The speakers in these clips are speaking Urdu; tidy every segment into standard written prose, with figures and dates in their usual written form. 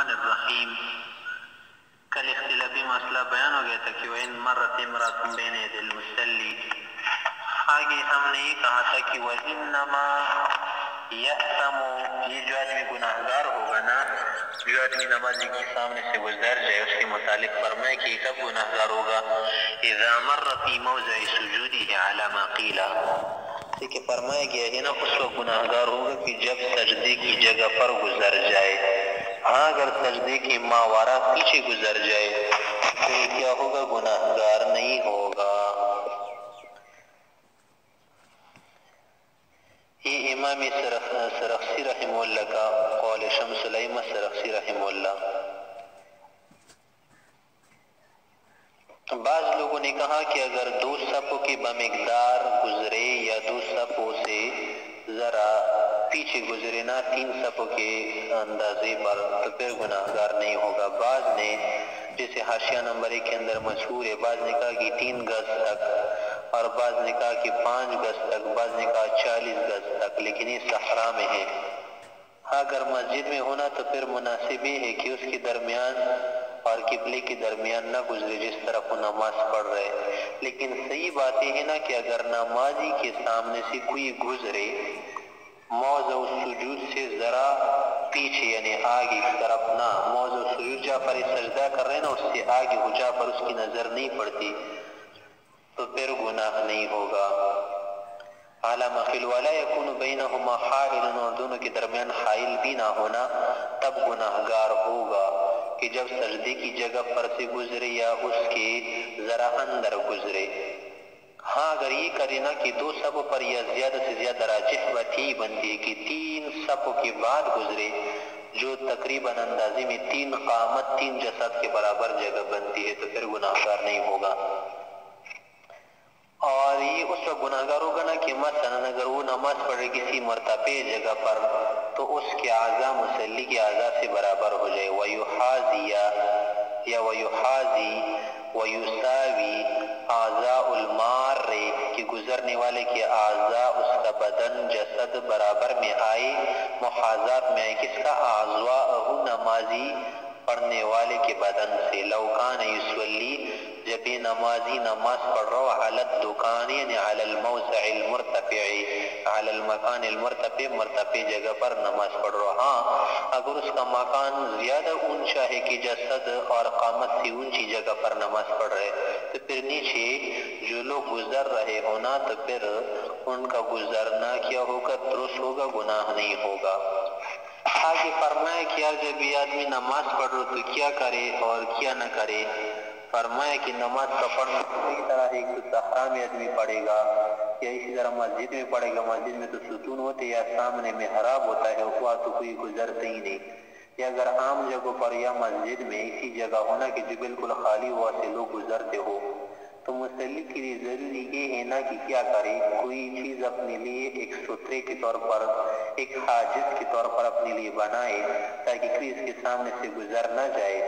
الرحمن الرحیم. کل اختلافی مسئلہ بیان ہو گیا تھا کہ وَإِن مَرَّتِ امْرَأَةٌ بَيْنَ يَدَيِ الْمُصَلِّ. آگے ہم نے یہ کہا تھا کہ وَإِنَّمَا يَأْثَمُ، یہ جو آدمی گناہگار ہوگا نا، جو آدمی نمازی کے سامنے سے گزر جائے، اس کے متعلق فرمائے کہ کب گناہگار ہوگا؟ اذا مر فی موضع سجودہ علی ما قیل، کہ فرمایا گیا ہے نا اس وقت گناہگار ہوگا کہ جب سجدے کی جگہ پر گزر جائے. ہاں اگر سجدے کے ماورا پیچھے گزر جائے تو یہ کیا ہوگا؟ گناہگار نہیں ہوگا. یہ امام سرخسی رحمہ اللہ کا قول شمس الائمہ سرخسی رحمہ اللہ. بعض لوگوں نے کہا کہ اگر دو صفوں کی بمقدار گزرے یا دو صفوں سے ذرا پیچھے گزرے نا، 3 صفوں کے اندازے پر، تو پھر گناہگار نہیں ہوگا. بعض نے جیسے حاشیہ نمبر 1 کے اندر مشہور ہے، بعض نے کہا کہ 3 گز تک، اور بعض نے کہا کہ 5 گز تک، بعض نے کہا 40 گز تک، لیکن یہ صحرا میں ہے. اگر مسجد میں ہونا تو پھر مناسب یہ ہے کہ اس کے درمیان اور قبلے کے درمیان نہ گزرے جس طرف وہ نماز پڑھ رہے. لیکن صحیح بات یہ ہے نا کہ اگر نمازی کے سامنے سے کوئی گزرے موضع السجود سے ذرا پیچھے، یعنی آگے کی طرف نہ، موضع السجود جہاں پر سجدہ کر رہے ہیں نا اس سے آگے ہو، جہاں پر اس کی نظر نہیں پڑتی، تو پھر گناہ نہیں ہوگا. علامہ خل ولا یکون بینہما حائل، اور دونوں کے درمیان حائل بھی نہ ہونا، تب گناہگار ہوگا کہ جب سجدے کی جگہ پر سے گزرے یا اس کے ذرا اندر گزرے. ہاں اگر یہ کرے نا کہ 2 صفوں پر یا زیادہ سے زیادہ راجح بات ہی بنتی ہے کہ 3 صفوں کے بعد گزرے، جو تقریباً اندازے میں 3 قامت 3 جسد کے برابر جگہ بنتی ہے، تو پھر گناہگار نہیں ہوگا. اور یہ اس وقت گناہگار ہوگا نا کہ مثلا اگر وہ نماز پڑھے کسی مرتفع جگہ پر تو اس کے اعضاء مصلی کے اعضاء سے برابر ہو جائے. وَيُحَاذِي وَيُسَاوِي اعضاء المار، کہ گزرنے والے کے اعضاء اس کا بدن جسد برابر میں آئے، محاذات میں آئے. کس کا؟ اعضاء نمازی پڑھنے والے کے بدن سے. لو کان یصلی، جب یہ نمازی نماز پڑھ رہا ہو، علی الدکان یعنی علی الموضع المرتفع، علی المکان المرتفع، مرتفع جگہ پر نماز پڑھ رہا. ہاں اگر اس کا مکان زیادہ اونچا ہے کہ جسد اور قامت سے اونچی جگہ پر نماز پڑھ رہے، تو پھر نیچے جو لوگ گزر رہے ہونا تو پھر ان کا گزرنا کیا ہوگا؟ درست ہوگا، گناہ نہیں ہوگا. آگے فرمایا کہ یار جب یہ آدمی نماز پڑھ رہا تو کیا کرے اور کیا نہ کرے. فرمایا کہ نماز کا پڑھنا اسی طرح ایک تو صحرا میں آدمی پڑھے گا یا اسی طرح مسجد میں پڑھے گا. مسجد میں تو ستون ہوتے یا سامنے محراب ہوتا ہے، وہاں تو کوئی گزرتا ہی نہیں. یا اگر عام جگہوں پر یا مسجد میں اسی جگہ ہونا کہ جو بالکل خالی ہوا سے لوگ گزرتے ہو، تو مصلی کے لیے ضروری یہ ہے نا کہ کیا کرے، کوئی چیز اپنے لیے ایک سترے کے طور پر، ایک حاجز کے طور پر اپنے لیے بنائے تاکہ کوئی اس کے سامنے سے گزر نہ جائے.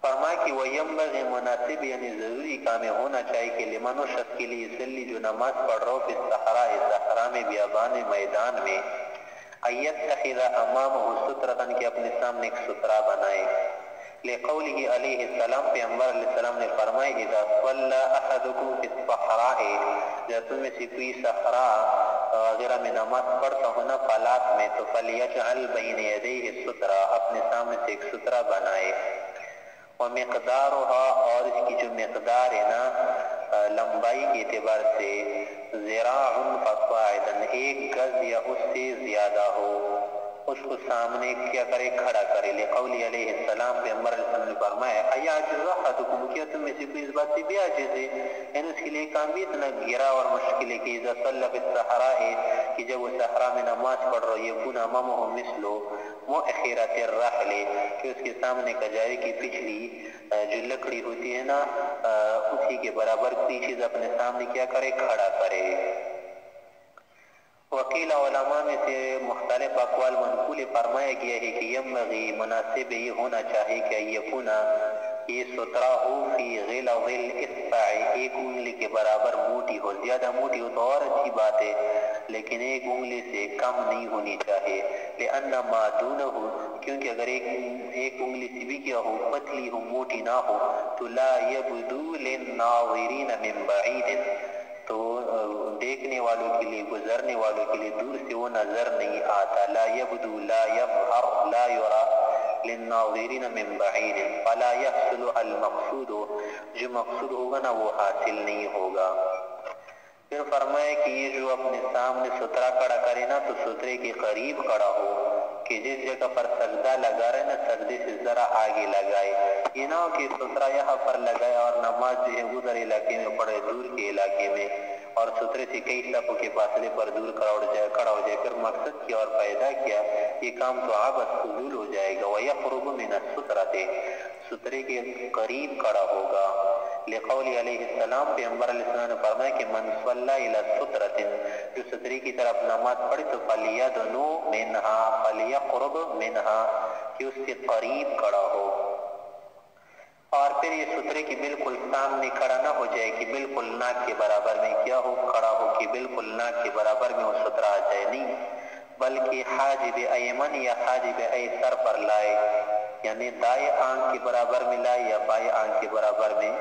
فرمایا کہ وَيَنبَغِي، مناسب یعنی ضروری کام ہونا چاہیے کہ لمن و شخص کے لیے یصلی جو نماز پڑھ رہا ہو، فی الصحراء، صحرا میں، بیابان میدان میں، اَيَتَّخِذَ أَمَامَهُ سُتْرَةً، کہ اپنے سامنے ایک سترہ بنائے. لقوله علیہ السلام، پیغمبر علیہ السلام نے فرمایا اذا صلی احدکم فی الصحراء، جب تم میں سے کوئی صحرا وغیرہ میں نماز پڑھتا ہونا، فلاح میں، تو فلیجعل بین یدیہ السترہ، اپنے سامنے سے ایک سترہ بنائے. ومقدارها، اور اس کی جو مقدار ہے نا لمبائی کے اعتبار سے، ذراع فصاعدا، 1 گز یا اس سے زیادہ ہو، اس کو سامنے کیا کرے؟ کھڑا کرے. لقولی علیہ السلام، پیغمبر علیہ السلام نے فرمایا ایعجز احدکم، کیا تم میں سے کوئی اس بات سے بھی عاجز ہے؟ یعنی اس کے لیے کام بھی اتنا گرا اور مشکل ہے کہ اذا صلی فی الصحراء، کہ جب وہ صحرا میں نماز پڑھ رہا یکون امامہ مثل مؤخرۃ الرحل، کہ اس کے سامنے کجاوے کی پچھلی جو لکڑی ہوتی ہے نا اسی کے برابر کوئی چیز اپنے سامنے کیا کرے؟ کھڑا کرے. وکیل علماء میں سے مختلف اقوال منقول فرمایا گیا ہے کہ ینبغی، مناسب یہ ہونا چاہیے کہ یکونا، یہ سترہ ہو، فی غلظ الاصبع، 1 انگلی کے برابر موٹی ہو. زیادہ موٹی ہو تو اور اچھی بات ہے، لیکن ایک انگلی سے کم نہیں ہونی چاہیے. لأن ما دونہ، کیونکہ اگر ایک انگلی سے بھی کیا ہو، پتلی ہو، موٹی نہ ہو، تو لا یبدو للناظرین من بعید، تو دیکھنے والوں کے لیے، گزرنے والوں کے لیے دور سے وہ نظر نہیں آتا. لا یبدو، لا یظہر، لا یرا للناظرین من بعید، فلا یحصل المقصود، جو مقصود ہوگا نا وہ حاصل نہیں ہوگا. پھر فرمایا کہ یہ جو اپنے سامنے سترہ کھڑا کرے نا تو سترے کے قریب کھڑا ہو، کہ جس جگہ پر سجدہ لگا رہے نا سجدے سے ذرا آگے لگائے. یہ نہ ہو کہ سترہ یہاں پر لگائے اور نماز جو ہے ادھر علاقے میں پڑھے، دور کے علاقے میں، اور سترے سے کئی صفوں کے فاصلے پر دور کھڑا ہو جائے. پھر مقصد کیا اور پیدا کیا، یہ کام تو عبث فضول ہو جائے گا. وَيَقْرُبُ مِنَ السُّتْرَةِ، سترے کے قریب کھڑا ہوگا. لقول علیہ السلام، پیغمبر علیہ السلام نے فرمایا کہ من صلی الی سترۃ، جو سترے کی طرف نماز پڑھے تو فلیدنو منہا، فلیقرب منہا، کہ اس کے قریب کھڑا ہو. اور پھر یہ سترے کی بالکل سامنے کھڑا نہ ہو جائے کہ بالکل ناک کے برابر میں کیا ہو کھڑا ہو، کہ بالکل ناک کے برابر میں وہ سترہ آ جائے، نہیں، بلکہ حاجب ایمن یا حاجب ایسر پر لائے، یعنی دائیں آنکھ کے برابر میں لائے یا بائیں آنکھ کے برابر میں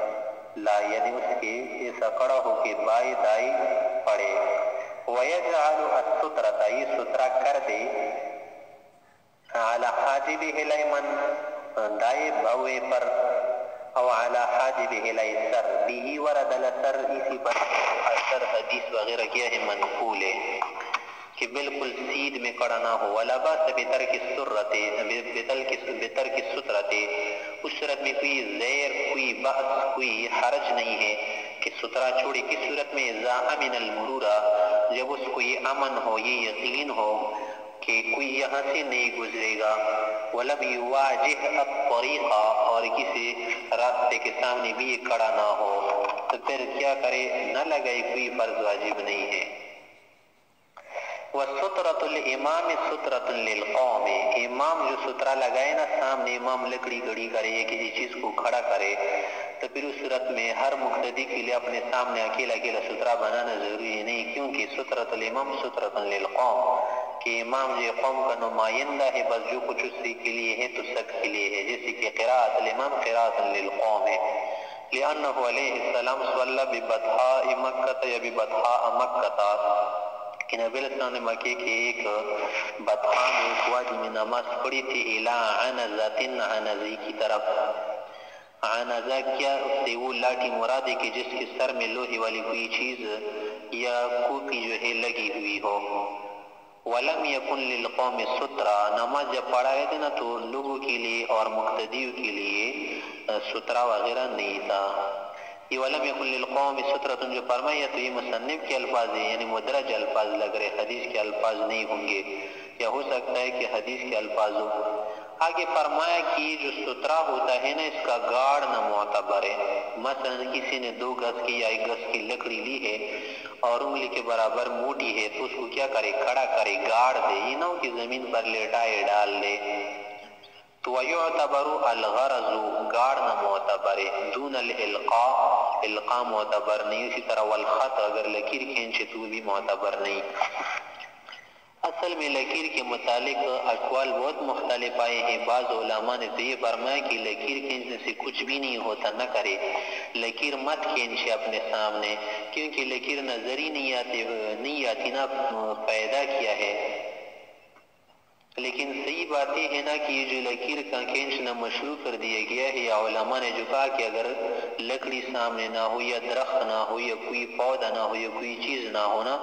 لائے، یعنی اس کے ایسا کھڑا ہو کہ بائیں دائیں پڑے. وَيَجْعَلُ السُّتْرَةَ، یہ سترہ کر دے، عَلَى حَاجِبِهِ الْأَيْمَنِ، دائیں بھوے پر، او عَلَى حَاجِبِهِ الْأَيْسَرِ، بِهِ وَرَدَ الْأَثَرُ، اسی پر اثر حدیث وغیرہ کیا ہے منقول ہے کہ بالکل سیدھ میں کھڑا نہ ہو. وَلَا بَأْسَ بِتَرْكِ السُّتْرَةِ، بِتَرْكِ السُّتْرَةِ، اس صورت میں کوئی زیر، کوئی بحث، کوئی حرج نہیں ہے کہ سترہ چھوڑے. کس صورت میں؟ اذا امن المرور، جب اس کو یہ امن ہو، یہ یقین ہو کہ کوئی یہاں سے نہیں گزرے گا. وَلَمْ يُوَاجِهْ الطَّرِيقَ، اور کسی راستے کے سامنے بھی یہ کھڑا نہ ہو، تو پھر کیا کرے؟ نہ لگائے، کوئی فرض واجب نہیں ہے. وَالسُّتْرَةُ الْإِمَامِ سُتْرَةٌ لِلْقَوْمِ، امام جو سترہ لگائے نا سامنے، امام لکڑی گھڑی کرے یا کسی چیز کو کھڑا کرے، تو پھر اس صورت میں ہر مقتدی کے لیے اپنے سامنے اکیلا اکیلا سترہ بنانا ضروری نہیں، کیونکہ سُتْرَةُ الْإِمَامِ سُتْرَةٌ لِلْقَوْمِ، کہ امام جو قوم کا نمائندہ ہے، بس جو کچھ اسی کے لیے ہے تو سب کے لیے ہے. جیسے کہ قراءۃ الامام قراءۃ للقوم ہے، لأنه علیہ السلام صلی ببطحاء مکہ یا ببطحاء مکہ، کہ نبی علیہ السلام نے مکے کے ایک بطحاء میں، ایک وادی میں نماز پڑھی تھی. الی عنزۃ، عنزی کی طرف. عنزہ کیا؟ اس سے وہ لاٹھی مراد ہے کہ جس کے سر میں لوہے والی کوئی چیز یا کوپی جو ہے لگی ہوئی ہو. وَلَمْ يَكُنْ لِلْقَوْمِ سُتْرَةٌ، نماز جب پڑھائے تھے نا تو لوگوں کے لیے اور مقتدیوں کے لیے سترہ وغیرہ نہیں تھا. یہ وَلَمْ يَكُنْ لِلْقَوْمِ سُتْرَةٌ جو فرمایا تو یہ مصنف کے الفاظ ہیں، یعنی مدرج الفاظ لگ رہے، حدیث کے الفاظ نہیں ہوں گے، یا ہو سکتا ہے کہ حدیث کے الفاظ ہو. آگے فرمایا کہ یہ جو سترہ ہوتا ہے نا، اس کا گاڑ نہ معتبر ہے. مثلا کسی نے 2 گز کی یا 1 گز کی لکڑی لی ہے اور انگلی کے برابر موٹی ہے، تو اس کو کیا کرے؟ کھڑا کرے، گاڑ دے، یہ نہ ہو کہ زمین پر لیٹائے ڈال دے. تو وَيُعْتَبَرُ الْغَرَضُ، گاڑنا معتبر ہے، دون الْإِلْقَاء، القاء معتبر نہیں. اسی طرح والخط، اگر لکیر کھینچے تو بھی معتبر نہیں. اصل میں لکیر کے متعلق اقوال بہت مختلف آئے ہیں. بعض علماء نے تو یہ فرمایا کہ لکیر کھینچنے سے کچھ بھی نہیں ہوتا، نہ کرے لکیر، مت کھینچے اپنے سامنے، کیونکہ لکیر نظر ہی نہیں آتی نا، پیدا کیا ہے. لیکن صحیح بات یہ ہے نا کہ یہ جو لکیر کا کھینچنا مشروع کر دیا گیا ہے، یا علماء نے جو کہا کہ اگر لکڑی سامنے نہ ہو، یا درخت نہ ہو، یا کوئی پودا نہ ہو، یا کوئی چیز نہ ہونا،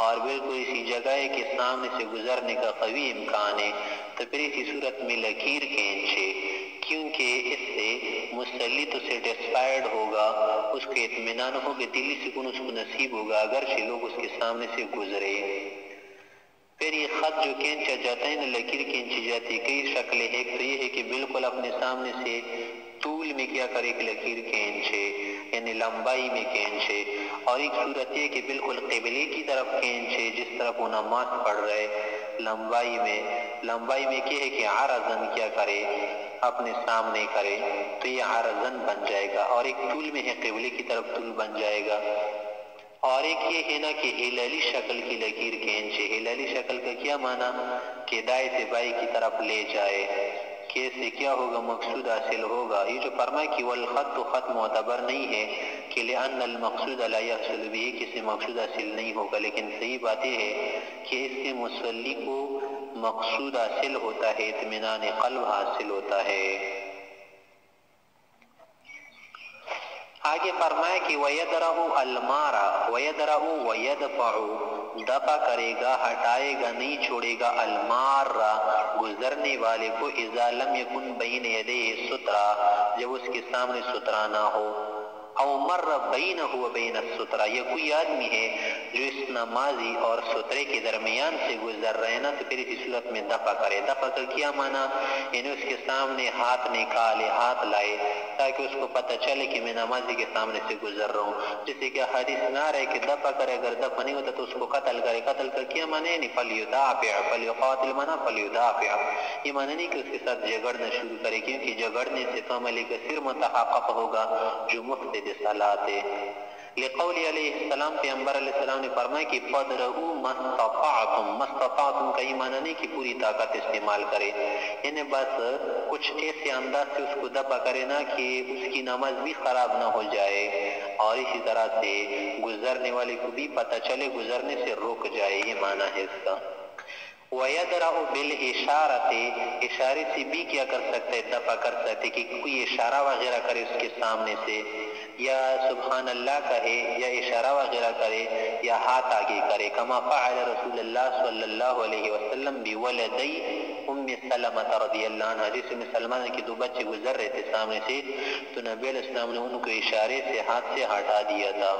اور بالکل اسی جگہ ہے کہ سامنے سے گزرنے کا قوی امکان ہے، تو پھر اسی صورت میں لکیر کھینچے، کیونکہ اس سے مسلی تو سیٹسفائیڈ ہوگا، اس کے اطمینان ہوگا، دلی سکون اس کو نصیب ہوگا، اگرچہ لوگ اس کے سامنے سے گزرے. پھر یہ خط جو کھینچا جاتا ہے نا، لکیر کھینچی جاتی، کئی شکلیں. ایک تو یہ ہے کہ بالکل اپنے سامنے سے طول میں کیا کرے کہ لکیر کھینچے، یعنی لمبائی میں کھینچے. اور ایک صورت یہ کہ بالکل قبلے کی طرف کھینچے، جس طرف وہ نماز پڑھ رہے، لمبائی میں کیا ہے کہ عرضاً کیا کرے، اپنے سامنے کرے، تو یہ عرضاً بن جائے گا. اور ایک طول میں ہے، قبلے کی طرف طول بن جائے گا. اور ایک یہ ہے نا کہ ہلالی شکل کی لکیر کھینچے. ہلالی شکل کا کیا معنی کہ دائیں سے بائیں کی طرف لے جائے, کہ اس سے کیا ہوگا, مقصود حاصل ہوگا. یہ جو فرمائے کہ والخط خط معتبر نہیں ہے کہ لأن المقصود لا يحصل به, کسی مقصود حاصل نہیں ہوگا, لیکن صحیح بات یہ ہے کہ اس سے مصلی کو مقصود حاصل ہوتا ہے, اطمینان قلب حاصل ہوتا ہے. آگے فرمایا کہ وَيَدْرَعُ الْمَارَ وَيَدْرَعُ وَيَدْفَعُ, دفع کرے گا, ہٹائے گا, نہیں چھوڑے گا, المارہ گزرنے والے کو, اذا لم یکن بین یدیہ سترہ, جب اس کے سامنے سترہ نہ ہو, او مر بینہ و بین السترہ, یا کوئی آدمی ہے جو اس نمازی اور سترے کے درمیان سے گزر رہے نا, تو پھر اسی صورت میں دفع کرے. دفع کا کیا معنی, یعنی اس کے سامنے ہاتھ نکالے, ہاتھ لائے, تاکہ اس کو پتہ چلے کہ میں نمازی کے سامنے سے گزر رہا ہوں. جیسے کہ حدیث نہ رہے کہ دفع کرے, اگر دفع نہیں ہوتا تو اس کو قتل کرے. قتل کا کیا معنی ہے, فلیدافع, فلیقاتل معنی فلیدافع, یہ معنی نہیں کہ اس کے ساتھ جھگڑنا شروع کرے, کیونکہ جھگڑنے سے تو عمل کثیر متحقق ہوگا جو مفسد صلاۃ ہے. لقول علیہ السلام, پیغمبر علیہ السلام نے فرمایا کہ فَدْرَؤُوا مَسْتَطَعْتُمْ, مَسْتَطَعْتُمْ کا یہ معنی نہیں کہ پوری طاقت استعمال کرے, یعنی بس کچھ ایسے انداز سے اس کو دفع کرے نا کہ اس کی نماز بھی خراب نہ ہو جائے, اور اسی طرح سے گزرنے والے کو بھی پتہ چلے, گزرنے سے روک جائے, یہ معنی ہے اس کا. وَيَدْرَعُ بِالْإِشَارَةِ, اشارے سے بھی کیا کر سکتے, دفع کر سکتے, کہ کوئی اشارہ وغیرہ کرے اس کے سامنے سے, یا سبحان اللہ کہے, یا اشارہ وغیرہ کرے, یا ہاتھ آگے کرے. کما فعل رسول اللہ صلی اللہ علیہ وسلم بولدی ام سلمہ رضی اللہ عنہ, جس میں سلمان کے دو بچے گزر رہے تھے سامنے سے, تو نبی علیہ السلام نے ان کو اشارے سے ہاتھ سے ہٹا دیا تھا.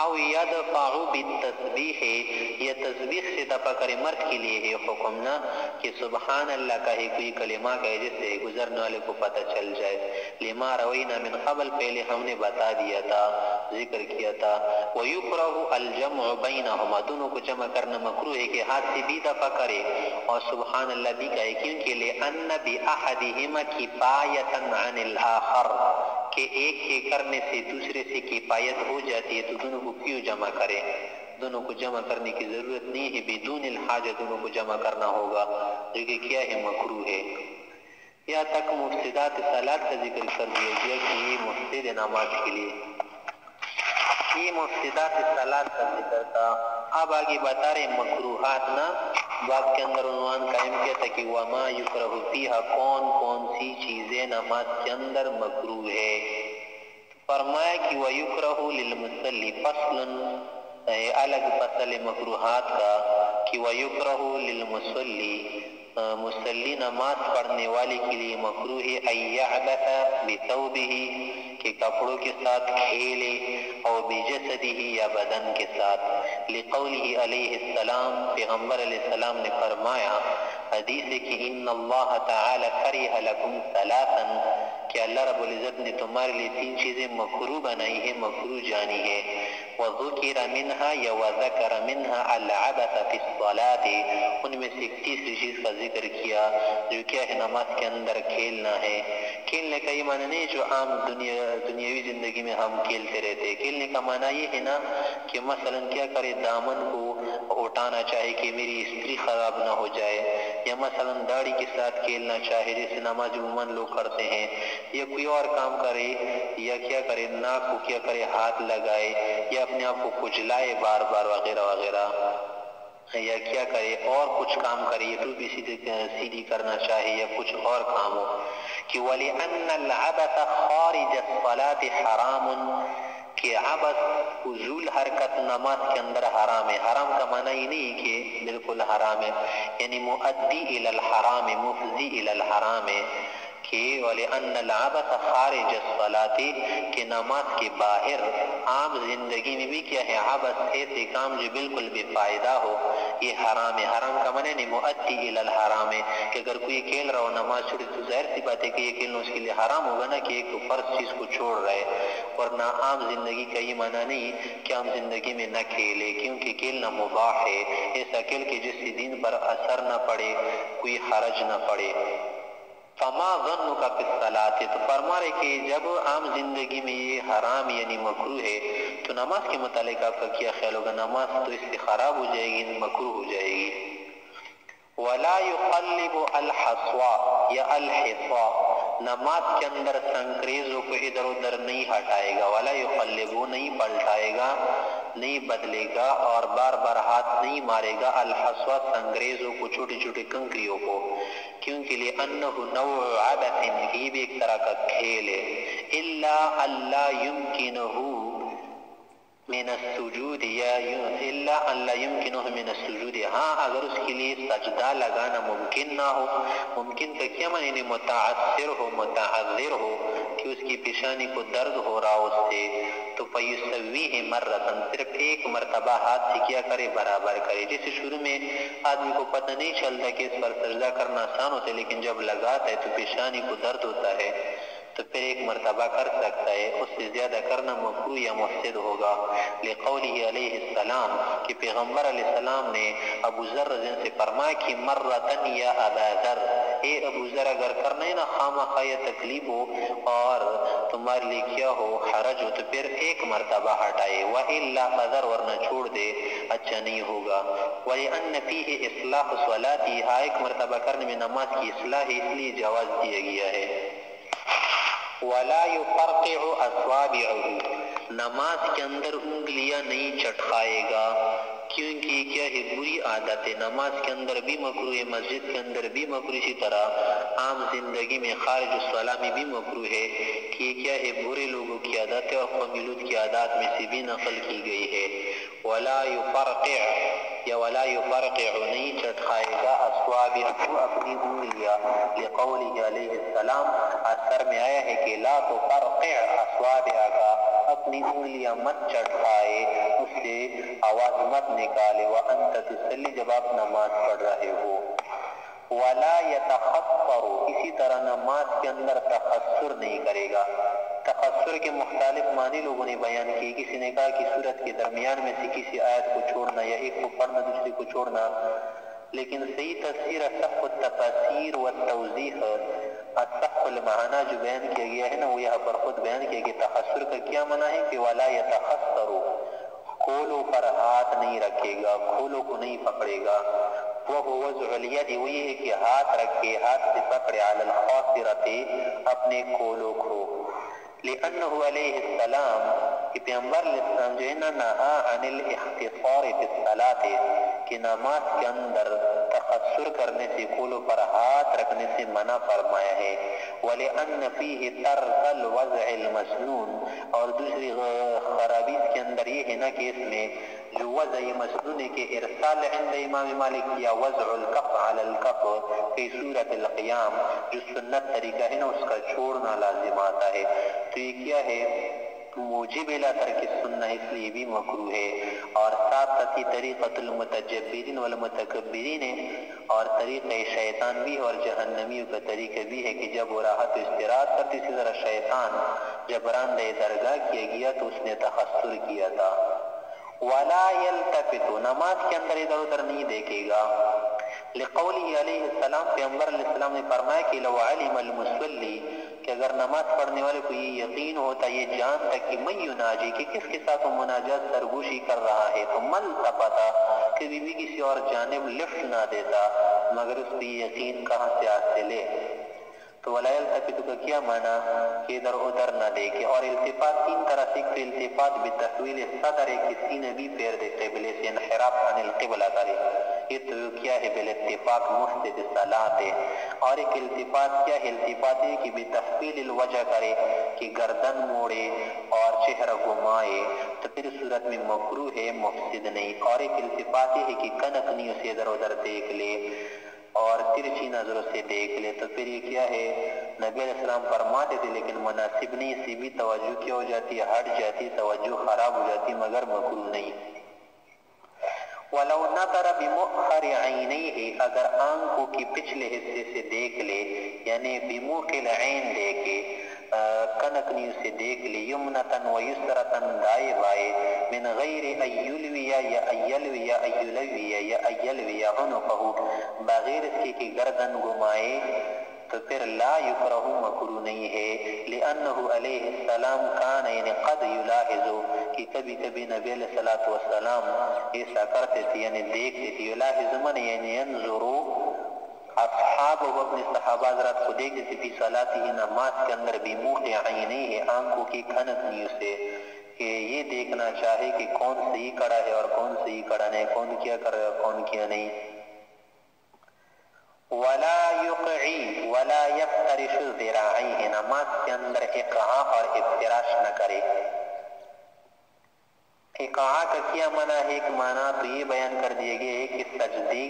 او یدفع بالتسبیح, یہ تسبیح سے دفع کرے, مرد کے لیے ہے حکم نا, کہ سبحان اللہ کہے, کوئی کلمہ کہے جس سے گزرنے والے کو پتہ چل جائے. لما روینا من قبل, پہلے ہم نے بتا دیا تھا, ذکر کیا تھا. ویکرہ الجمع بینہما, دونوں کو جمع کرنا مکروہ ہے, کہ ہاتھ سے بھی دفع کرے اور سبحان اللہ بھی کہے, کیونکہ لأن بأحدہما کفایۃ عن الآخر, کہ ایک کے کرنے سے دوسرے سے کفایت ہو جاتی ہے, تو دونوں کو کیوں جمع کرے, دونوں کو جمع کرنے کی ضرورت نہیں ہے, بدون الحاجہ دونوں کو جمع کرنا ہوگا, جو کہ کیا ہے, مکروہ ہے. یہاں تک مفسدات صلاۃ کا ذکر کر دیا گیا کہ یہ مفسد نماز کے لیے, یہ مفسدات صلاۃ کا ذکر تھا. اب آگے بتا رہے مکروہات نا, باب کے اندر عنوان قائم کیا تھا کہ وما یکرہ فیہا, کون کون سی چیزیں نماز کے اندر مکروہ ہے. فرمایا کہ ویکرہ للمصلی, فصل الگ فصل مکروہات کا, کہ ویکرہ للمصلی, مصلی نماز پڑھنے والے کے لیے مکروہ ہے, ان یعبث بثوبہ, کہ کپڑوں کے ساتھ کھیلے, او بجسدہ, یا بدن کے ساتھ. لقولہ علیہ السلام, پیغمبر علیہ السلام نے فرمایا, حدیث ہے کہ ان اللہ تعالی کرہ لکم ثلاثا, کہ اللہ رب العزت نے تمہارے لیے تین چیزیں مکروہ بنائی ہے, مکروہ جانی ہے. وذکر منہا, یا وذکر منہا العبث فی الصلاۃ, ان میں سے ایک تیسری چیز کا ذکر کیا, جو کیا ہے, نماز کے اندر کھیلنا ہے. کھیلنے کا یہ معنی نہیں جو عام دنیاوی زندگی میں ہم کھیلتے رہتے. کھیلنے کا معنی یہ ہے نا کہ مثلا کیا کرے, دامن کو اٹھانا چاہے کہ میری استری خراب نہ ہو جائے, یا مثلا داڑھی کے ساتھ کھیلنا چاہے, جیسے نماز عموماً لوگ کرتے ہیں, یا کوئی اور کام کرے, یا کیا کرے, ناک کو کیا کرے, ہاتھ لگائے, یا اپنے آپ کو کھجلائے بار بار وغیرہ وغیرہ, یا کیا کرے اور کچھ کام کرے, یہ ٹوپی سیدھی کرنا چاہے, یا کچھ اور کام ہو. کہ وَلِأَنَّ الْعَبَثَ خَارِجَ الصَّلَاةِ حَرَامٌ, کہ عبث فضول حرکت نماز کے اندر حرام ہے. حرام کا معنی یہ نہیں کہ بالکل حرام ہے, یعنی مؤدی الی الحرام, مفضی الی الحرام ہے. کہ وَلِأَنَّ الْعَبَثَ خَارِجَ الصَّلَاةِ, کہ نماز کے باہر عام زندگی میں بھی کیا ہے, عبث, ایسے کام جو بالکل بے فائدہ ہو, یہ حرام ہے. حرام کا معنی نہیں مؤدی الی الحرام ہے, کہ اگر کوئی کھیل رہا ہو نماز چھوڑے, تو ظاہر سی بات ہے کہ یہ کھیلنا اس کے لیے حرام ہوگا نا, کہ ایک فرض چیز کو چھوڑ رہا ہے. ورنہ عام زندگی کا یہ معنی نہیں کہ عام زندگی میں نہ کھیلے, کیونکہ کھیلنا مباح ہے. ایسا کھیل کہ جس سے دین پر اثر نہ پڑے, کوئی حرج نہ پڑے. فما ظنک بالصلاۃ، تو فرما رہے کہ جب عام زندگی میں یہ حرام یعنی مکروہ ہے تو نماز کے متعلق آپ کا کیا خیال ہوگا؟ نماز تو اس سے خراب ہو جائے گی، مکروہ ہو جائے گی۔ ولا يقلب الحصوا یا الحصا، نماز کے اندر سنکریزوں کو ادھر ادھر نہیں ہٹائے گا، ولا يقلب، نہیں پلٹائے گا، نہیں بدلے گا، اور بار بار ہاتھ نہیں مارے گا، الحصوا سنگریزوں کو، چھوٹی چھوٹی کنکریوں کو، کیونکہ لأنه نوع عبث، یہ بھی ایک طرح کا کھیل ہے، الا اللہ يمکنه من السجود، یا الا اللہ يمکنه من السجود، ہاں اگر اس کے لیے سجدہ لگانا ممکن نہ ہو، ممکن کا کیا معنی؟ متعثر ہو، متعذر ہو کہ اس کی پیشانی کو درد ہو رہا اس سے، تو فیسویہ مرتن، صرف ایک مرتبہ ہاتھ سے کیا کرے؟ برابر کرے۔ جیسے شروع میں آدمی کو پتہ نہیں چلتا کہ اس پر سجدہ کرنا آسان ہوتا ہے، لیکن جب لگاتا ہے تو پیشانی کو درد ہوتا ہے تو پھر ایک مرتبہ کر سکتا ہے، اس سے زیادہ کرنا مکروہ یا مفسد ہوگا۔ لقولہ علیہ السلام، کہ پیغمبر علیہ السلام نے ابو ذر رضی اللہ عنہ سے فرمایا کہ مرتن یا ابا ذر، اے ابو ذر اگر کرنا ہے نا خامخواہ یا تکلیف ہو اور تمہارے لیے کیا ہو حرج ہو تو پھر ایک مرتبہ ہٹائے، وَإِلَّا فَذَرْ، ورنہ چھوڑ دے، اچھا نہیں ہوگا۔ وَلِأَنَّ فِيهِ إِصْلَاحُ صَلَاتِهِ، ہاں ایک مرتبہ کرنے میں نماز کی اصلاح ہے، اس لیے جواز دیا گیا ہے۔ وَلَا يُفَرْقِعُ أَصْوَابِعَهُ، نماز کے اندر انگلیاں نہیں چٹکائے گا، کیونکہ کیا ہے؟ بری عادت ہے، نماز کے اندر بھی مکروہ ہے، مسجد کے اندر بھی مکروہ، اسی طرح عام زندگی میں خارج الصلاح میں بھی مکروہ ہے کہ کیا ہے؟ برے لوگوں کی عادت ہے اور قوم لوط کی عادات میں سے بھی نقل کی گئی ہے۔ ولا يفرقع، یا ولا يفرقع، نہیں چٹکائے گا، اصوابعہ، اپنی انگلیاں، لقولہ علیہ السلام، اثر میں آیا ہے کہ لا تفرقع اصوابعک، اپنی انگلیاں مت چٹکائے، اس سے آواز مت نکالے، وانت تصلی، جب آپ نماز پڑھ رہے ہو۔ ولا يتخطر، اسی طرح نماز کے اندر تخسر نہیں کرے گا۔ تخسر کے مختلف معنی لوگوں نے بیان کیے، کسی نے کہا کہ سورت کے درمیان میں سے کسی آیت کو چھوڑنا، یا ایک کو پڑھنا دوسرے کو چھوڑنا، لیکن صحیح تفسیر اصح التفاسیر والتوضیح، اصح المعنی جو بیان کیا گیا ہے نا وہ یہاں پر خود بیان کیا کہ تخسر کا کیا معنی ہے کہ ولا يتخسر، کھولوں پر ہاتھ نہیں رکھے گا، کھولوں کو نہیں پکڑے گا۔ وہ وضع الید، وہی ہے کہ ہاتھ رکھے، ہاتھ سے پکڑے، علی الخاصرۃ، اپنے کھولوں کو، لأنہ علیہ السلام، کہ پیغمبر علیہ السلام جو ہے نا نہا عن الاختصار فی الصلاۃ، کہ نماز کے اندر تخسر کرنے سے، کھولوں پر ہاتھ رکھنے سے منع فرمایا ہے۔ وَلِأَنَّ فِيهِ تَرْكَ الْوَضْعِ الْمَسْنُونِ، اور دوسری خرابی اس کے اندر یہ ہے نا کہ اس میں جو وضع مسنون ہے کہ ارسال عند امام مالک کیا وضع الکف علی الکف فی صورت القیام، جو سنت طریقہ ہے نا اس کا چھوڑنا لازم آتا ہے، تو یہ کیا ہے؟ موجب لا ترک السنہ، اس لیے بھی مکروہ ہے۔ اور ساتھ ساتھ ہی طریقۃ المتجبرین والمتکبرین ہے، اور طریقہ شیطان بھی اور جہنمیوں کا طریقہ بھی ہے کہ جب وہ راحت و استراحت کرتی، اسی طرح شیطان جب راندہ درگاہ کیا گیا تو اس نے تخسر کیا تھا۔ ولا يلتفت، نماز کے اندر ادھر ادھر نہیں دیکھے گا، لقولہ علیہ السلام، پیغمبر علیہ السلام نے فرمایا کہ لو علم المصلی، کہ اگر نماز پڑھنے والے کو یہ یقین ہوتا، یہ جانتا کہ من یناجی، کہ کس کے ساتھ وہ مناجات سرگوشی کر رہا ہے، تو من التفت، کبھی بھی کسی اور جانب لفٹ نہ دیتا، مگر اس کو یہ یقین کہاں سے حاصل ہے؟ تو ولا یلتفت کا کیا معنی کہ ادھر ادھر نہ دیکھے۔ اور التفات تین طرح سے، التفات بتحویل الصدر، کہ سینہ بھی پھیر دے قبلے سے، انحراف عن القبلہ کرے، یہ تو کیا ہے؟ بالاتفاق مفسد صلاۃ ہے۔ اور ایک التفات کیا ہے؟ التفات ہے کہ بتحویل الوجہ کرے، کہ گردن موڑے اور چہرہ گھمائے، تو پھر صورت میں مکروہ ہے، مفسد نہیں۔ اور ایک التفات ہے کہ کنکنیوں سے ادھر ادھر دیکھ لے اور ترچھی نظروں سے دیکھ لے، تو پھر یہ کیا ہے؟ نبی علیہ السلام فرماتے تھے لیکن مناسب نہیں، اسی بھی توجہ کیا ہو جاتی ہے؟ ہٹ جاتی، توجہ خراب ہو جاتی، مگر مکروہ نہیں۔ وَلَوْ نَظَرَ بِمُؤْخَرِ عَيْنَيْهِ، اگر آنکھوں کی پچھلے حصے سے دیکھ لے، یعنی بِمُوقِ العین دیکھے، کنکنیوں سے دیکھ لے، یمنتن و یسرتن، دائیں بائیں، من غیر ایلویہ یا ایلویہ ایلویہ یا ایلویہ عنقہ، بغیر اس کے کہ گردن گھمائے، تو پھر لا یکرہ مکروہ نہیں ہے، لأنہ علیہ السلام کان یعنی قد یلاحظو کہ کبھی کبھی نبی علیہ السلام ایسا کرتے تھے یعنی دیکھتے تھے، یلاحظ من یعنی ینظرو اصحاب و اپنے صحابہ حضرات کو دیکھتے تھے فی صلاتی نماز کے اندر بھی موقع عینی ہے آنکھوں کی کھنکنے سے، کہ یہ دیکھنا چاہے کہ کون صحیح کھڑا ہے اور کون صحیح کھڑا نہیں، کون کیا کر رہا ہے اور کون کیا نہیں۔ ولا یقعی ولا یفترش ذراعیہ نماز کے اندر اقعاء اور افتراش نہ کرے۔ اقعاء کا کیا معنی ہے؟ ایک معنی تو یہ بیان کر دیے گئے ہے کہ سجدے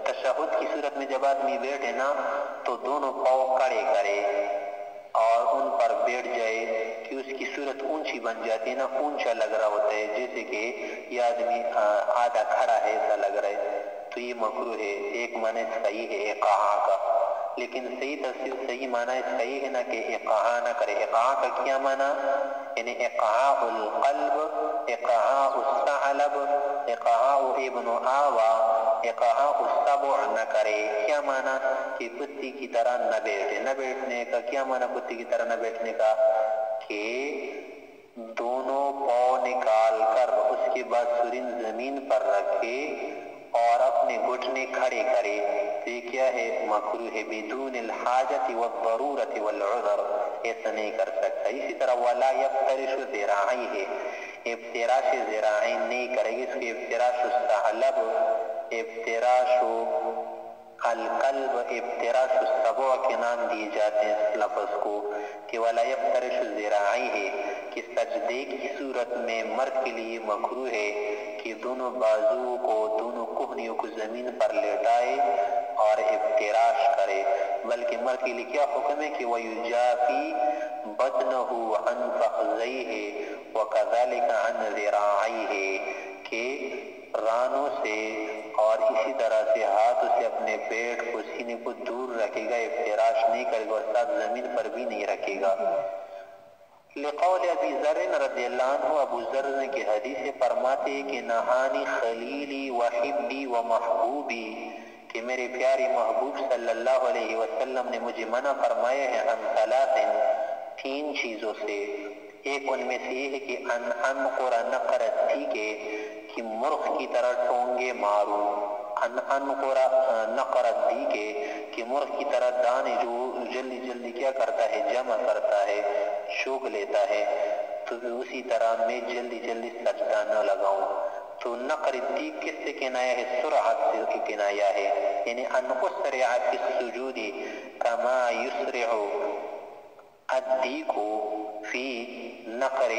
تشہد کی صورت میں جب آدمی بیٹھے نا تو دونوں پاؤں کھڑے کرے اور ان پر بیٹھ جائے کہ اس کی صورت اونچی بن جاتی ہے نا، اونچا لگ رہا ہوتا ہے، جیسے کہ یہ آدمی آدھا کھڑا ہے ایسا لگ رہا ہے، تو یہ مکروہ ہے۔ ایک معنی صحیح ہے اقعاء کا، لیکن صحیح تفسیر صحیح معنی صحیح ہے نا کہ اقعاء نہ کرے۔ اقعاء کا کیا معنی؟ یعنی اقعاء القلب، اقعاء الثعلب، اقعاء ابن آوا، اقعاء السبع نہ کرے۔ کیا معنی؟ کہ کتی کی طرح نہ بیٹھے۔ نہ بیٹھنے کا کیا معنی کتی کی طرح نہ بیٹھنے کا؟ کہ دونوں پاؤں نکال کر اس کے بعد سرین زمین پر رکھے اور اپنے گھٹنے کھڑے کرے، تو یہ کیا ہے؟ مکروہ ہے، بدون الحاجت والضرورت والعذر، ایسا نہیں کر سکتا۔ اسی طرح ولا یفترش ذراعیہ، افتراش ذراعین نہیں کرے گی، اس کے افتراش الثعلب، افتراش القلب، افتراش السبع کے نام دیے جاتے ہیں اس لفظ کو، کہ ولا یفترش ذراعیہ، کہ سجدے کی صورت میں مرد کے لیے مکروہ ہے کہ دونوں بازو کو، دونوں کوہنیوں کو زمین پر لیٹائے اور افتراش کرے، بلکہ مرد کے لیے کیا حکم ہے کہ وَيُجَافِي بَطْنَهُ عَنْ فَخْذَيْهِ وَكَذَلِكَ عَنْ ذِرَاعَيْهِ، کہ رانوں سے اور اسی طرح سے ہاتھوں سے اپنے پیٹ کو، سینے کو دور رکھے گا، افتراش نہیں کرے گا اور ساتھ زمین پر بھی نہیں رکھے گا۔ لقول ابی ذر رضی اللہ عنہ، ابو ذر کی حدیث فرماتے ہیں کہ نہانی خلیلی وحبی ومحبوبی، کہ میرے پیارے محبوب صلی اللہ علیہ وسلم نے مجھے منع فرمایا ہے عن ثلاث، تین چیزوں سے۔ ایک ان میں سے یہ ہے کہ ان انقر نقرت تھی کہ مرغ کی طرح ٹونگے ماروں، ان انقر نقرت دی کہ مرغ کی طرح دانے جو جلدی جلدی کیا کرتا ہے، جمع کرتا ہے، شوگ لیتا ہے، تو اسی طرح میں جلدی جلدی سجدہ نہ لگاؤں۔ تو نقر الدیق کس سے کنایا ہے؟ سرعت سے کنایا ہے، یعنی ان اسرع فی السجود کما یسرع الدیق فی نقر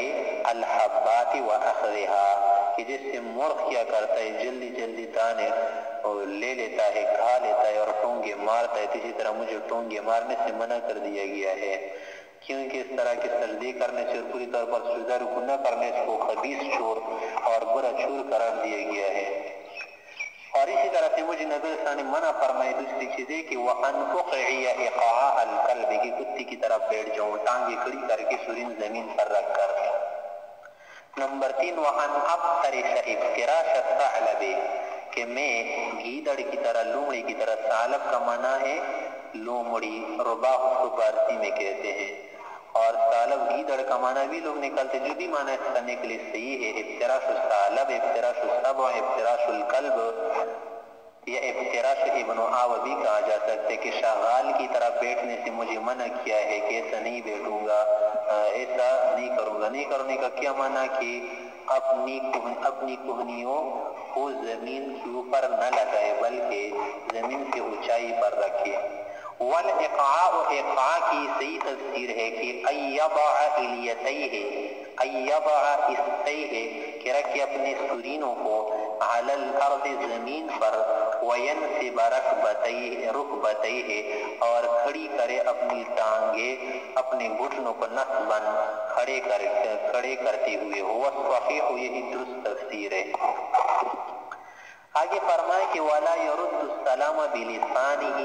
الحبات و اخذها، کہ جس سے مرغ کیا کرتا ہے جلدی جلدی دانے لے لیتا ہے، کھا لیتا ہے اور ٹونگے مارتا ہے، اسی طرح مجھے ٹونگے مارنے سے منع کر دیا گیا ہے، کیونکہ اس طرح کے سجدے کرنے سے اور پوری طور پر سجدہ رکوع نہ کرنے سے وہ خبیث چور اور برا چور قرار دیا گیا ہے۔ اور اسی طرح سے مجھے نبی صلی اللہ علیہ وسلم نے منع فرمائی دوسری چیز ہے کہ وَأَنْ أُقْعِيَ إِقْعَاءَ الْقَلْبِ، کہ کتی کی طرف بیٹھ جاؤں ٹانگیں کھڑی کر کے سرین زمین پر رکھ کر۔ نمبر 3 وَأَنْ أَفْتَرِشَ اِفْتِرَاشَ الثَّعْلَبِ، کہ میں گیدڑ کی طرح، لومڑی کی طرح، ثعلب کا معنی ہے لومڑی، رباح اس کو فارسی میں کہتے ہیں، اور ثعلب گیدڑ کا معنی بھی لوگ نکلتے، جو بھی معنی اس کرنے کے لیے صحیح ہے۔ افتراش الثعلب، افتراش السبع، افتراش القلب یا افتراش ابن آوا بھی کہا جا سکتا ہے، کہ شغال کی طرح بیٹھنے سے مجھے منع کیا ہے کہ ایسا نہیں بیٹھوں گا، ایسا نہیں کروں گا۔ نہیں کرنے کا کیا معنی کہ اپنی کوہنیوں کو زمین کے اوپر نہ لگائے بلکہ زمین سے اونچائی پر رکھے۔ والاقعاء، اقعاء کی صحیح تفسیر ہے کہ ایضع الیتیہ، ایضع استیہ، کہ رکھے اپنے سرینوں کو علی الارض زمین پر، وینصب رکبتیہ، اور کھڑی کرے اپنی ٹانگیں، اپنے گھٹنوں کو نصباً کھڑے کرتے ہوئے، هو الصحیح، یہی درست تفسیر ہے۔ آگے فرمائے کہ وَلَا يَرُدُّ السَّلَامَ بِلِسَانِهِ،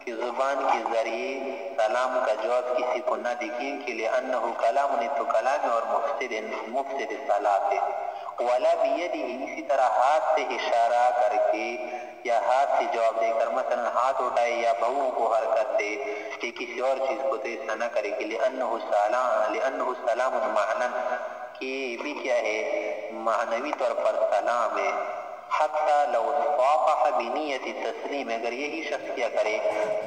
کہ زبان کے ذریعے سلام کا جواب کسی کو نہ دکھیں، کہ لِأَنَّهُ کلام، تو کلام اور مفسد صلاۃ ہے۔ ولا بیدی اسی طرح ہاتھ سے اشارہ کر کے یا ہاتھ سے جواب دے کر مثلا ہاتھ اٹھائے یا بہوؤں کو حرکت دے کہ کسی اور چیز کو تو ایسا نہ کرے کہ لأنه سلام معنن کہ بھی کیا ہے معنوی طور پر سلام ہے حتی لو صافح بنیت تسلیم اگر یہی شخص کیا کرے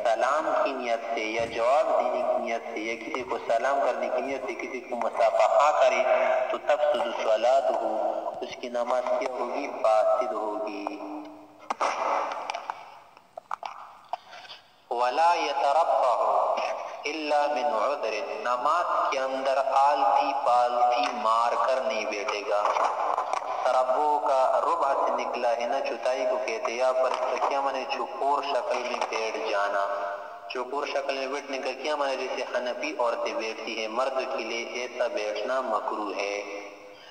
سلام کی نیت سے یا جواب دینے کی نیت سے یا کسی کو سلام کرنے کی نیت سے کسی کو مصافحہ کرے تو تفسد صلاتہ اس کی نماز کیا ہوگی فاسد ہوگی ولا يتربع الا من عذر نماز کے اندر آلتی پالتی مار کر نہیں بیٹھے گا تربو کا ربع سے نکلا ہے نا چتائی کو کہتے ہیں یا پر کیا مانے چکور شکل میں بیٹھ جانا چکور شکل میں بیٹھنے کا کیا مانے جیسے حنفی عورتیں بیٹھتی ہیں مرد کے لیے ایسا بیٹھنا مکروہ ہے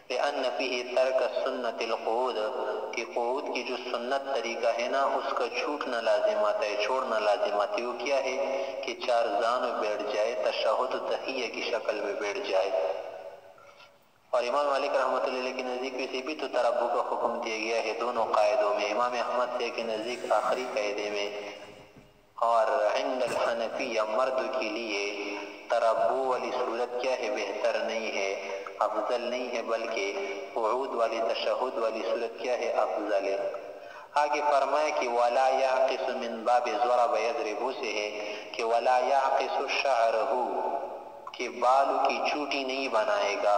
لأن فيه ترک سنت القعود کہ قعود کی جو سنت طریقہ ہے نا اس کا چھوٹنا لازم آتا ہے چھوڑنا لازم آتی ہے وہ کیا ہے کہ چار زانوں بیٹھ جائے تشہد تحیہ کی شکل میں بیٹھ جائے اور امام مالک رحمۃ اللہ علیہ کے نزدیک ویسے بھی تو تربو کا حکم دیا گیا ہے دونوں قاعدوں میں امام احمد سے کے نزدیک آخری قاعدے میں اور عند الحنفیہ مرد کے لیے تربو والی صورت کیا ہے بہتر نہیں ہے افضل نہیں ہے بلکہ قعود والی تشہد والی صورت کیا ہے افضل ہے آگے فرمائے کہ ولا يعقص من باب ضرب يضرب سے ہے کہ ولا يعقص شعره کہ بالوں کی چوٹی نہیں بنائے گا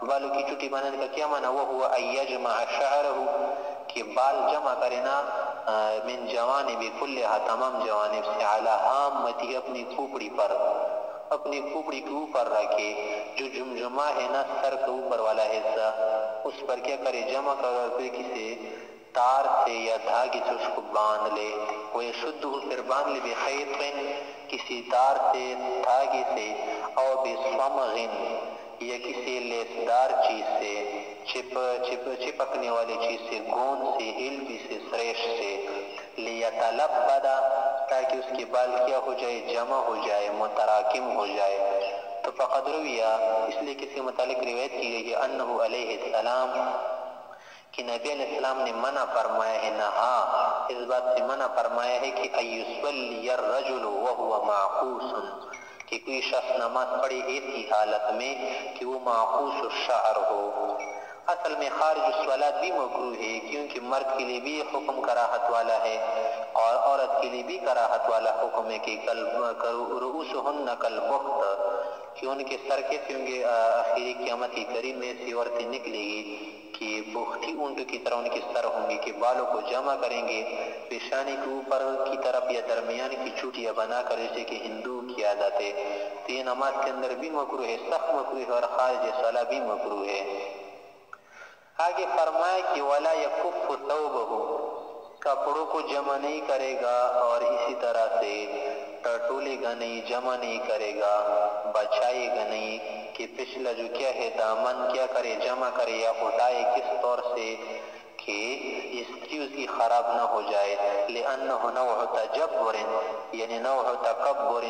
بالوں کی چوٹی بنانے کا کیا معنی وہ ہوا ان یجمع شعره کہ بال جمع کرے نا من جوانب کلھا تمام جوانب سے علی ہامتی اپنی کھوپڑی پر اپنی کھوپڑی کے اوپر رکھے جو جمجمہ ہے نا سر کے اوپر والا حصہ اس پر کیا کرے جمع کر پھر کسی تار سے یا دھاگے سے اس کو باندھ لے وہ شدھ پھر باندھ لے بخیط کسی تار سے دھاگے سے اور بصمغ یا کسی لیسدار چیز سے چپکنے والی چیز سے گوند سے علبی سے سریش سے لیتلبد تاکہ اس کے بال کیا ہو جائے جمع ہو جائے متراکم ہو جائے تو فقد رویہ اس لیے کسی متعلق روایت کی گئی ہے انہو علیہ السلام کہ نبی علیہ السلام نے منع فرمایا ہے نہا اس بات سے منع فرمایا ہے کہ ایسولی الرجل وهو معقوس کہ کوئی شخص نماز پڑھے ایسی حالت میں کہ وہ معقوس الشعر ہو اصل میں خارج الصلاۃ بھی مکروہ ہے کیونکہ مرد کے لیے بھی حکم کراہت والا ہے اور عورت کے لیے بھی کراہت والا حکم ہے کہ رؤوسہن کالبخت کہ ان کے سر کیسے ہوں گے آخری قیامت کی قریب میں ایسی عورتیں نکلے گی کہ بختی اونٹ کی طرح ان کے سر ہوں گے کہ بالوں کو جمع کریں گے پیشانی کے اوپر کی طرف یا درمیان کی چوٹیاں بنا کر جیسے کہ ہندو کی عادت ہے تو یہ نماز کے اندر بھی مکروہ ہے سخت مکروہ ہے اور خارج صلاح بھی مکروہ ہے آگے فرمائے کہ ولا یکف ثوبہ کپڑوں کو جمع نہیں کرے گا اور اسی طرح سے ٹٹولے گا نہیں جمع نہیں کرے گا بچائے گا نہیں کہ پچھلا جو کیا ہے دامن کیا کرے جمع کرے یا اٹھائے کس طور سے کہ استری اس کی خراب نہ ہو جائے لأنه نوع تجبر یعنی نوع تکبر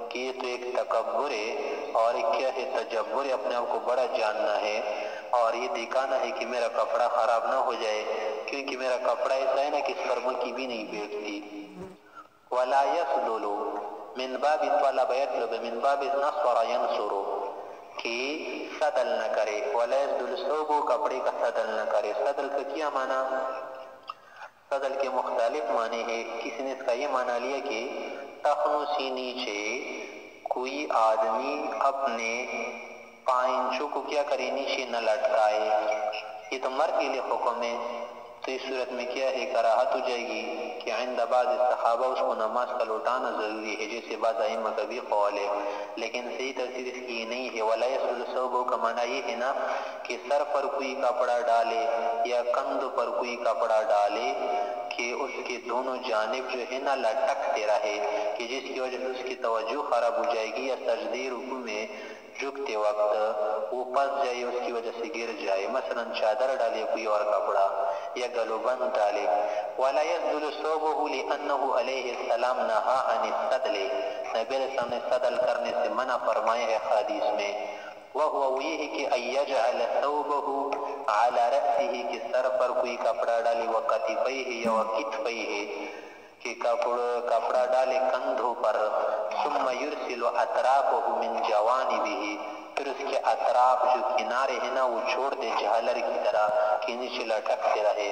کہ یہ تو ایک تکبر ہے اور ایک کیا ہے تجبر اپنے آپ کو بڑا جاننا ہے اور یہ دکھانا ہے کہ میرا کپڑا خراب نہ ہو جائے کیونکہ میرا کپڑا ایسا ہے نا کہ اس پر مکی بھی نہیں بیٹھتی ولا يسدل من باب طلب يطلب من باب نصر ينصر کہ صدل نہ کرے ولا يسدل ثوبه کپڑے کا صدل نہ کرے صدل کا کیا معنی صدل کے مختلف معنی ہے کسی نے اس کا یہ معنی لیا کہ ٹخنوں سے نیچے کوئی آدمی اپنے پائنچوں کو کیا کرے نیچے نہ لٹکائے یہ تو مرد کے لیے حکم ہے تو اس صورت میں کیا ہے کراہت ہو جائے گی کہ عند بعض صحابہ اس کو نماز کا لوٹانا ضروری ہے جیسے بعض ائمہ کا بھی قول ہے لیکن صحیح تفسیر اس کی نہیں ہے ولا يسدل ثوبه کا معنی یہ ہے نا کہ سر پر کوئی کپڑا ڈالے یا کندھ پر کوئی کپڑا ڈالے کہ اس کے دونوں جانب جو ہے نا لٹکتے رہے کہ جس کی وجہ سے اس کی توجہ خراب ہو جائے گی یا سجدے رکوع میں جھکتے وقت وہ پس جائے اس کی وجہ سے گر جائے مثلا چادر ڈالے کوئی اور کپڑا یا گلو بند ڈالے ولا يسدل ثوبه لانه علیہ السلام نهى عن السدل نبی علیہ السلام نے سدل کرنے سے منع فرمائے ہے حدیث میں وہ یہ ہے کہ ایجعل ثوبہ علی رأسہ کہ سر پر کوئی کپڑا ڈالے، وکتفیہ یا وکتفیہ کہ کپڑا ڈالے کندھوں پر، ثم یرسل اطرافہ من جوانبہ پھر اس کے اطراف جو کنارے ہیں نا وہ چھوڑ دے جھالر کی طرح کہ نیچے لٹکتے رہے،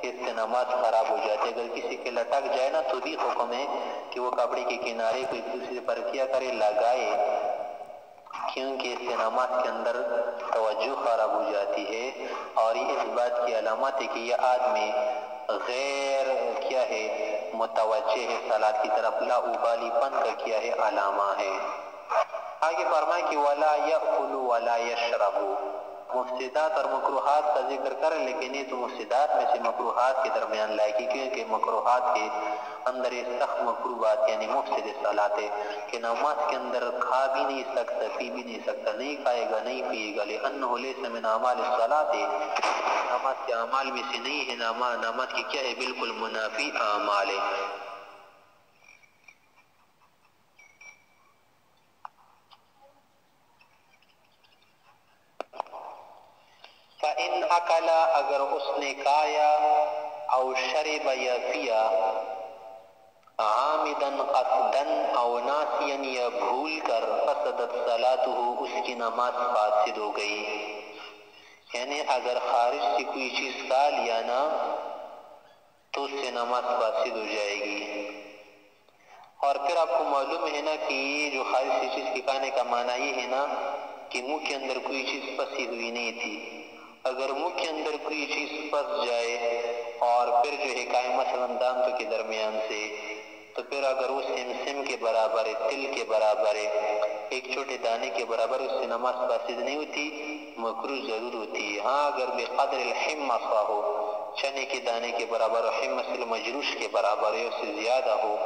اس سے نماز خراب ہو جاتی ہے۔ اگر کسی کے لٹک جائے نا تو بھی حکم ہے کہ وہ کپڑے کے کنارے کو ایک دوسرے پر کیا کرے، لگائے، کیونکہ اس سے نماز کے اندر توجہ خراب ہو جاتی ہے۔ اور یہ اس بات کی علامت ہے کہ یہ آدمی غیر کیا ہے متوجہ ہے صلاۃ کی طرف، لا ابالی پن کا کیا ہے علامہ ہے۔ آگے فرمائے کہ ولا یأکل ولا یشرب، مفسدات اور مکروہات کا ذکر کریں، لیکن یہ تو مفسدات میں سے مکروہات کے درمیان لائے گی، کیونکہ مکروہات کے اندر یہ سخت مکروہات یعنی مفسد صلاۃ ہے کہ نماز کے اندر کھا بھی نہیں سکتا، پی بھی نہیں سکتا، نہیں کھائے گا نہیں پیے گا، لأنہ لیس من اعمال الصلاۃ، نماز کے اعمال میں سے نہیں ہے، نماز کی کیا ہے بالکل منافی اعمال ہے۔ فَإِنْ أَكَلَ اگر اس نے کھایا، او شرب یا پیا، عامدن قصدن او ناسین یا بھول کر، فسدت صلاتہ اس کی نماز فاسد ہو گئی۔ یعنی اگر خارج سے کوئی چیز کھا لیا نا تو اس سے نماز فاسد ہو جائے گی۔ اور پھر آپ کو معلوم ہے نا کہ یہ جو خارج سے چیز کے کھانے کا معنی یہ ہے نا کہ منہ کے اندر کوئی چیز پسی ہوئی نہیں تھی، اگر منہ کے اندر کوئی چیز پس جائے اور پھر جو ہے کھائے مثلا دانتوں کے درمیان سے، تو پھر اگر وہ سمسم کے برابر ہے، تل کے برابر ہے، ایک چھوٹے دانے کے برابر، اس سے نماز فاسد نہیں ہوتی، مکروہ ضرور ہوتی ہے۔ ہاں اگر بقدر الحمصہ ہو، چنے کے دانے کے برابر ہو، حمص المجروش کے برابر ہے، اس سے زیادہ ہو،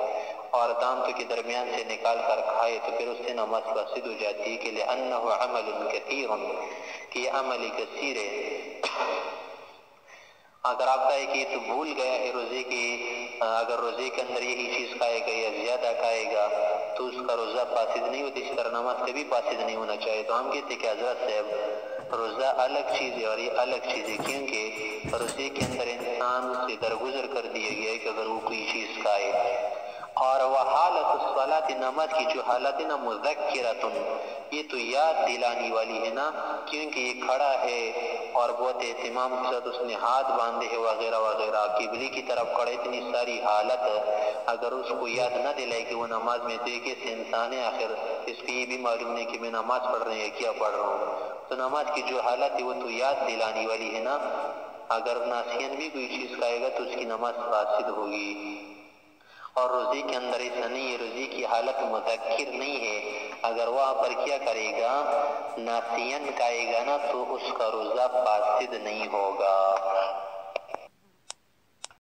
اور دانتوں کے درمیان سے نکال کر کھائے تو پھر اس سے نماز فاسد ہو جاتی ہے، کہ لأنہ عمل کثیر، کہ یہ عمل کثیر ہے۔ اگر آپ کہے کہ تو بھول گیا ہے روزے کی، اگر روزے کے اندر یہی چیز کھائے گا یا زیادہ کھائے گا تو اس کا روزہ فاسد نہیں ہوتی، اس طرح نماز کبھی فاسد نہیں ہونا چاہیے۔ تو ہم کہتے ہیں کہ حضرت صاحب روزہ الگ چیز ہے اور یہ الگ چیز ہے، کیونکہ روزے کے اندر انسان سے درگزر کر دیا گیا ہے کہ اگر وہ کوئی چیز کھائے، اور وہ حالت الصلاۃ، نماز کی جو حالت ہے نا مذکرۃ، یہ تو یاد دلانے والی ہے نا، کیونکہ یہ کھڑا ہے اور بہت اہتمام کے ساتھ اس نے ہاتھ باندھے ہے وغیرہ وغیرہ، قبلے کی طرف کھڑے، اتنی ساری حالت اگر اس کو یاد نہ دلائے کہ وہ نماز میں دیکھے سے انسان ہے، آخر اس کو یہ بھی معلوم نہیں کہ میں نماز پڑھ رہے ہیں کیا پڑھ رہا ہوں، تو نماز کی جو حالت ہے وہ تو یاد دلانے والی ہے نا، اگر ناسین بھی کوئی چیز کہے گا تو اس کی نماز فاسد ہوگی۔ اور روزے کے اندر ایسا نہیں ہے، روزے کی حالت مذکر نہیں ہے، اگر وہاں پر کیا کرے گا ناسین کہے گا نا تو اس کا روزہ فاسد نہیں ہوگا۔